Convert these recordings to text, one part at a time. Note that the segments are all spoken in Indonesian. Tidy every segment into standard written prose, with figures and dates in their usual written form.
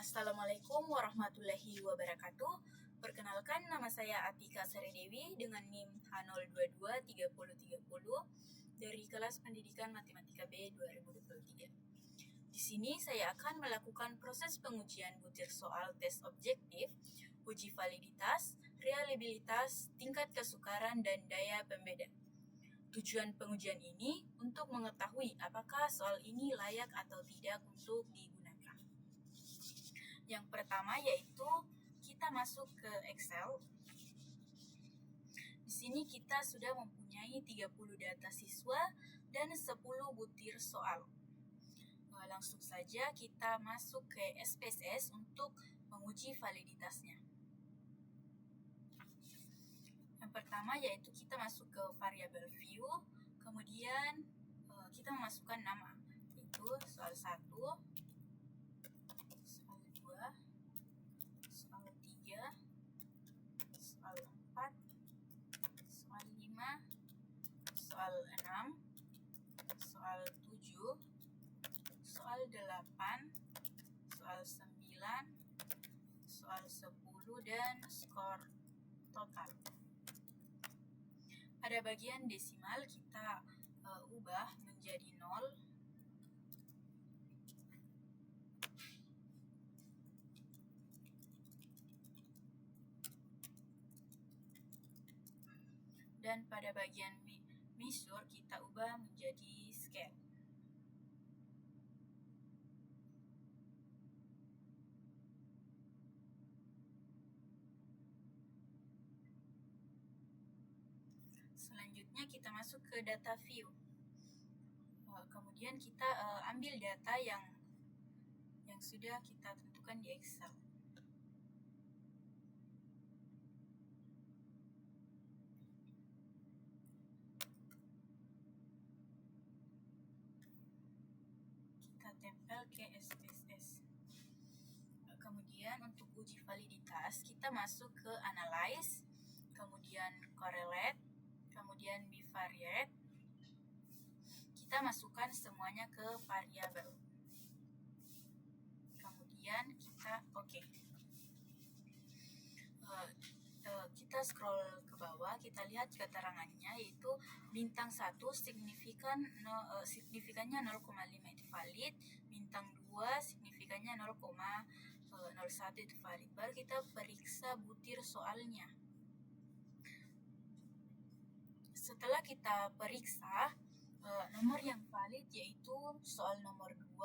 Assalamualaikum warahmatullahi wabarakatuh. Perkenalkan, nama saya Atika Saridewi dengan NIM H023030 dari kelas Pendidikan Matematika B 2023. Di sini saya akan melakukan proses pengujian butir soal tes objektif, uji validitas, reliabilitas, tingkat kesukaran, dan daya pembeda. Tujuan pengujian ini untuk mengetahui apakah soal ini layak atau tidak untuk digunakan. Yang pertama yaitu kita masuk ke Excel. Di sini kita sudah mempunyai 30 data siswa dan 10 butir soal. Langsung saja kita masuk ke SPSS untuk menguji validitasnya. Yang pertama yaitu kita masuk ke variabel view, kemudian kita memasukkan nama, yaitu soal 1, soal 2, soal 3, soal 4, soal 5, soal 6, soal 7, soal 8, soal 9, soal 10, dan skor total. Pada bagian desimal kita ubah menjadi 0. Dan pada bagian measure kita ubah menjadi scale. Selanjutnya kita masuk ke data view. Kemudian kita ambil data yang sudah kita tentukan di Excel. Kita tempel ke SPSS. Kemudian untuk uji validitas kita masuk ke analyze, kemudian correlate, kemudian bivariate. Kita masukkan semuanya ke variabel. Kemudian kita kita scroll ke bawah, kita lihat keterangannya yaitu bintang 1 signifikannya 0,5 itu valid, bintang 2 signifikannya 0,01 itu valid. Baru kita periksa butir soalnya. Setelah kita periksa, nomor yang valid yaitu soal nomor 2,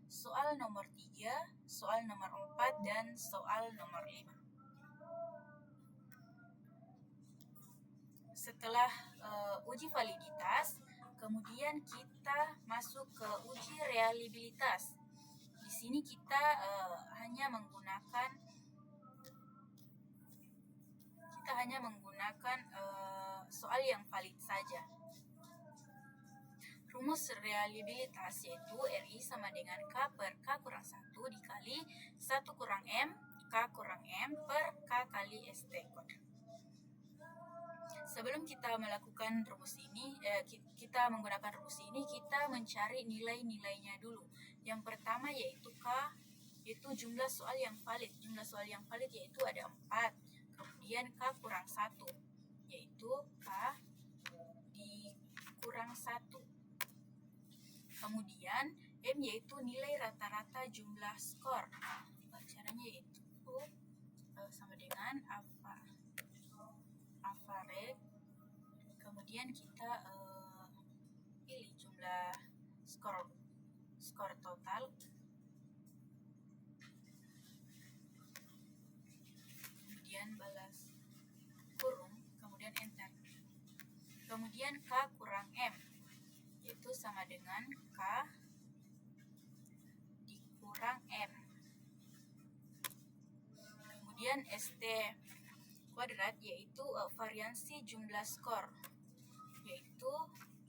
soal nomor 3, soal nomor 4, dan soal nomor 5. Setelah uji validitas, kemudian kita masuk ke uji reliabilitas. Di sini kita hanya menggunakan soal yang valid saja. Rumus reliabilitas yaitu RI sama dengan K per K kurang 1 dikali 1 kurang M, K kurang M per K kali ST kuadrat. Sebelum kita melakukan rumus ini, kita menggunakan rumus ini, kita mencari nilai-nilainya dulu. Yang pertama yaitu K, yaitu jumlah soal yang valid. Jumlah soal yang valid yaitu ada 4. Kemudian K kurang 1, yaitu K dikurang 1. Kemudian M yaitu nilai rata-rata jumlah skor. Caranya yaitu sama dengan average. Kemudian kita pilih jumlah skor total. Kemudian balas kurung, kemudian enter. Kemudian K kurang M, yaitu sama dengan K dikurang M. Kemudian ST kuadrat yaitu variansi jumlah skor, yaitu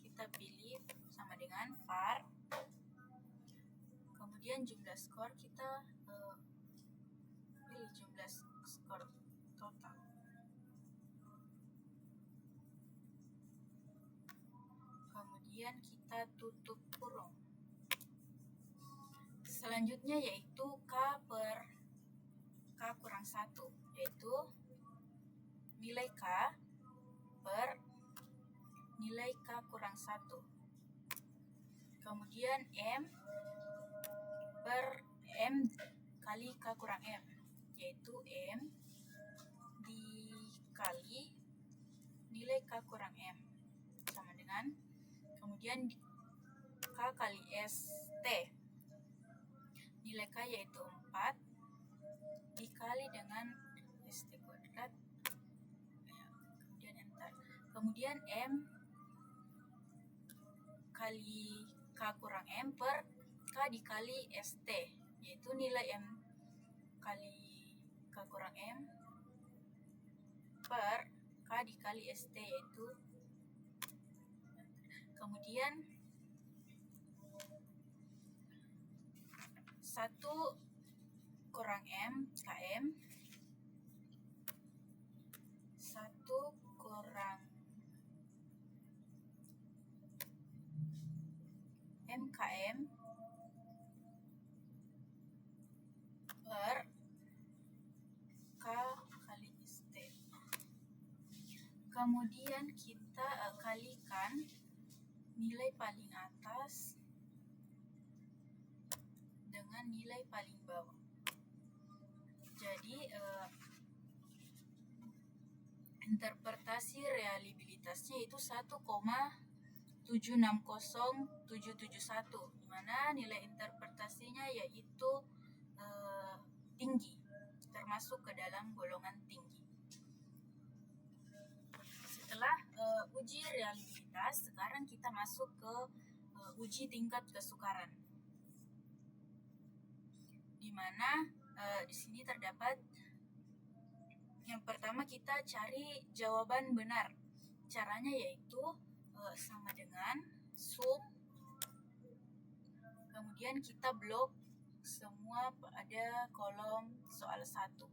kita pilih sama dengan var. Kemudian jumlah skor kita pilih jumlah skor total. Kemudian kita tutup kurung. Selanjutnya yaitu K per kurang 1, yaitu nilai K per nilai K kurang 1. Kemudian M per M kali K kurang M, yaitu M dikali nilai K kurang M sama dengan, kemudian K kali ST, nilai K yaitu 4 dikali dengan ST kuadrat, kemudian enter. Kemudian M kali K kurang M per K dikali ST, yaitu nilai M kali K kurang M per K dikali ST, yaitu, kemudian 1 kurang M KM, 1 kurang MKM per K kali ST. Kemudian kita kalikan nilai paling atas dengan nilai paling bawah. Jadi interpretasi reliabilitasnya itu 1,760771, di mana nilai interpretasinya yaitu tinggi, termasuk ke dalam golongan tinggi. Setelah uji reliabilitas, sekarang kita masuk ke uji tingkat kesukaran, di mana di sini terdapat yang pertama, kita cari jawaban benar. Caranya yaitu sama dengan sum, kemudian kita blok semua pada kolom soal 1.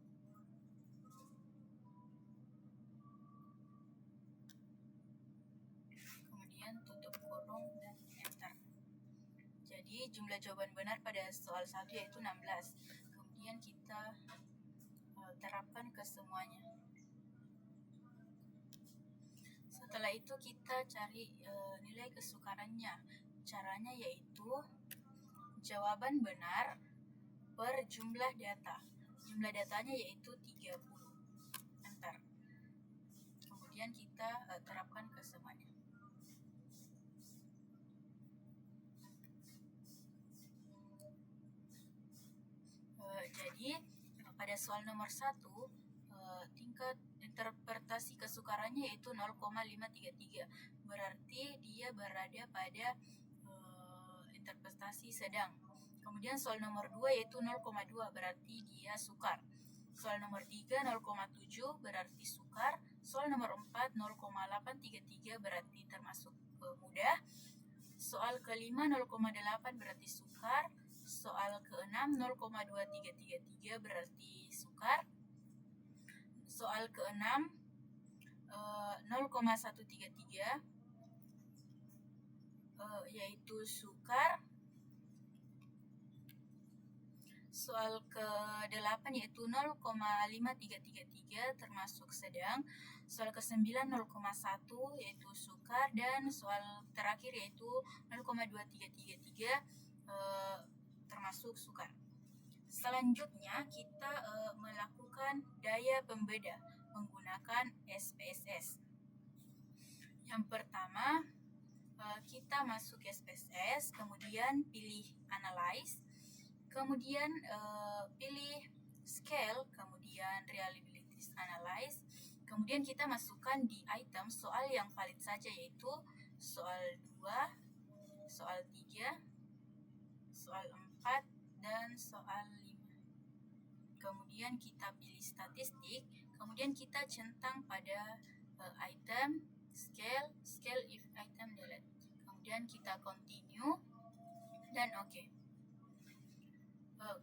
Kemudian tutup kurung dan enter. Jadi jumlah jawaban benar pada soal 1 yaitu 16. Kemudian kita terapkan ke semuanya. Setelah itu kita cari nilai kesukarannya. Caranya yaitu jawaban benar per jumlah data. Jumlah datanya yaitu 30. Enter. Kemudian kita terapkan ke semuanya. Jadi pada soal nomor 1, tingkat interpretasi kesukarannya yaitu 0,533. Berarti dia berada pada interpretasi sedang. Kemudian soal nomor 2 yaitu 0,2, berarti dia sukar. Soal nomor 3 0,7 berarti sukar. Soal nomor 4 0,833 berarti termasuk mudah. Soal ke-5 0,8 berarti sukar. Soal ke-6 0,2333 berarti sukar. Soal ke-6 0,133 yaitu sukar. Soal ke-8 yaitu 0,5333 termasuk sedang. Soal ke-9 0,1 yaitu sukar, dan soal terakhir yaitu 0,2333 termasuk sukar. Selanjutnya kita melakukan daya pembeda menggunakan SPSS. Yang pertama, kita masuk SPSS, kemudian pilih analyze, kemudian pilih scale, kemudian reliability analyze, kemudian kita masukkan di item soal yang valid saja, yaitu soal 2, soal 3, soal 4, dan soal 5. Kemudian kita pilih statistik, kemudian kita centang pada item, scale if item delete. Kemudian kita continue dan oke.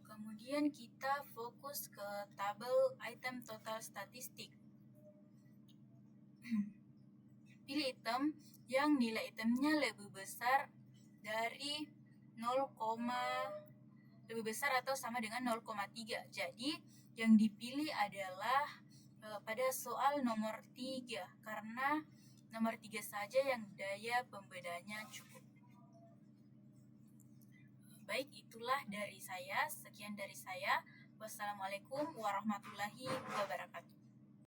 Kemudian kita fokus ke tabel item total statistik. Pilih item yang nilai itemnya lebih besar dari lebih besar atau sama dengan 0,3. Jadi Yang dipilih adalah pada soal nomor 3 karena nomor 3 saja yang daya pembedanya cukup. Baik, itulah dari saya. Sekian dari saya. Wassalamualaikum warahmatullahi wabarakatuh.